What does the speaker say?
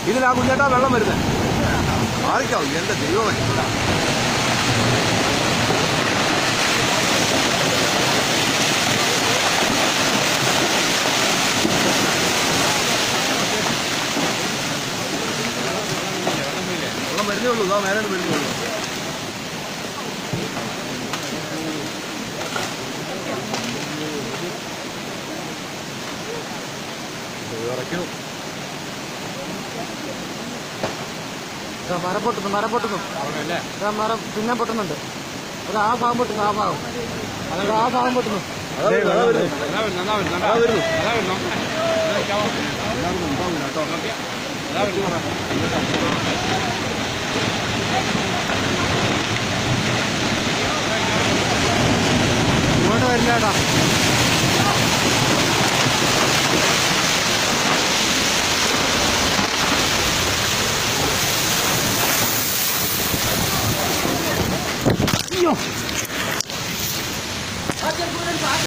ഇതിലാ കുഞ്ഞേട്ടാ വെള്ളം വരുന്നത്. മാറിക്കാവൂ എന്റെ ദൈവമേ. വെള്ളം വരുന്നേ ഉള്ളൂ. ഇതാ മേലെ വരുന്നേ ഉള്ളൂ. മരം പൊട്ടുന്നു മരം പിന്നെ പൊട്ടുന്നുണ്ട്. അത് ആ ഭാഗം പൊട്ടുന്നു. ആ ഭാഗം പൊട്ടുന്നു. ഇങ്ങോട്ട് വരില്ലേട്ടാ.